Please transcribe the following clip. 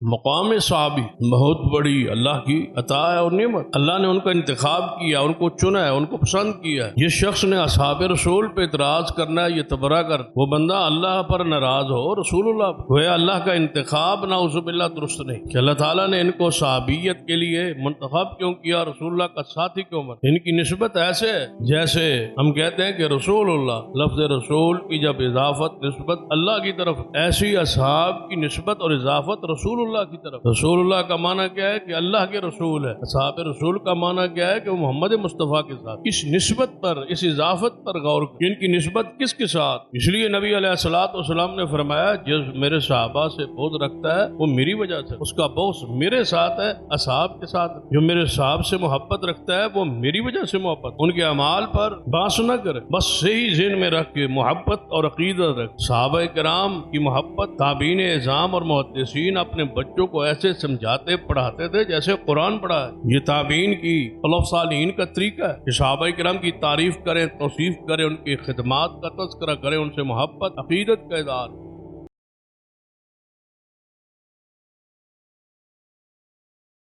मकाम सहाबी बहुत बड़ी अल्लाह की अता है और नेमत। अल्लाह ने उनका इंतखाब किया, उनको चुना है, उनको पसंद किया है। जिस शख्स ने असहाब रसूल पे इतराज करना है, ये तबरा कर, वो बंदा अल्लाह पर नाराज हो, रसूलुल्लाह पर। अल्लाह का इंतखाब नाउजुबिल्लाह दुरुस्त नहीं कि अल्लाह ताला ने इनको सहाबियत के लिए मुंतखब क्यों किया, रसूलुल्लाह का साथी क्यों बना। इनकी निस्बत ऐसे है जैसे हम कहते हैं कि रसूलुल्लाह, लफ्ज रसूल की जब इजाफत निस्बत अल्लाह की तरफ, ऐसी असहाब की निस्बत और इजाफत रसूलुल्लाह की तरफ। रसूलुल्लाह का माना क्या है कि अल्लाह के रसूल है। असहाब रसूल का माना क्या है कि वो मोहम्मद मुस्तफ़ा के साथ। इस निस्बत पर, इस इजाफत पर गौर करें, इनकी निस्बत किसके साथ। इसलिए नबी अलैहिस्सलाम ने फरमाया, जो मेरे सहाबा से बोझ रखता है वो मेरी वजह से, उसका बोझ मेरे साथ है, असहाब के साथ। जो मेरे साहब से मोहब्बत रखता है वो मेरी वजह से मोहब्बत, उनके अमाल पर बास न करे, बस सही ज़हन में रख के मोहब्बत और अकीदत रख। सहाबा किराम की मोहब्बत ताबीन एज़ाम और मुहद्दिसीन अपने बच्चों को ऐसे समझाते पढ़ाते थे जैसे कुरान पढ़ा है। ये ताबीन की सलफ़ सालिहीन का तरीका है कि सहाबा किराम की तारीफ करें, तौसीफ करें, उनकी खिदमात का तज़किरा करें, उनसे मोहब्बत अकीदत का इज़हार।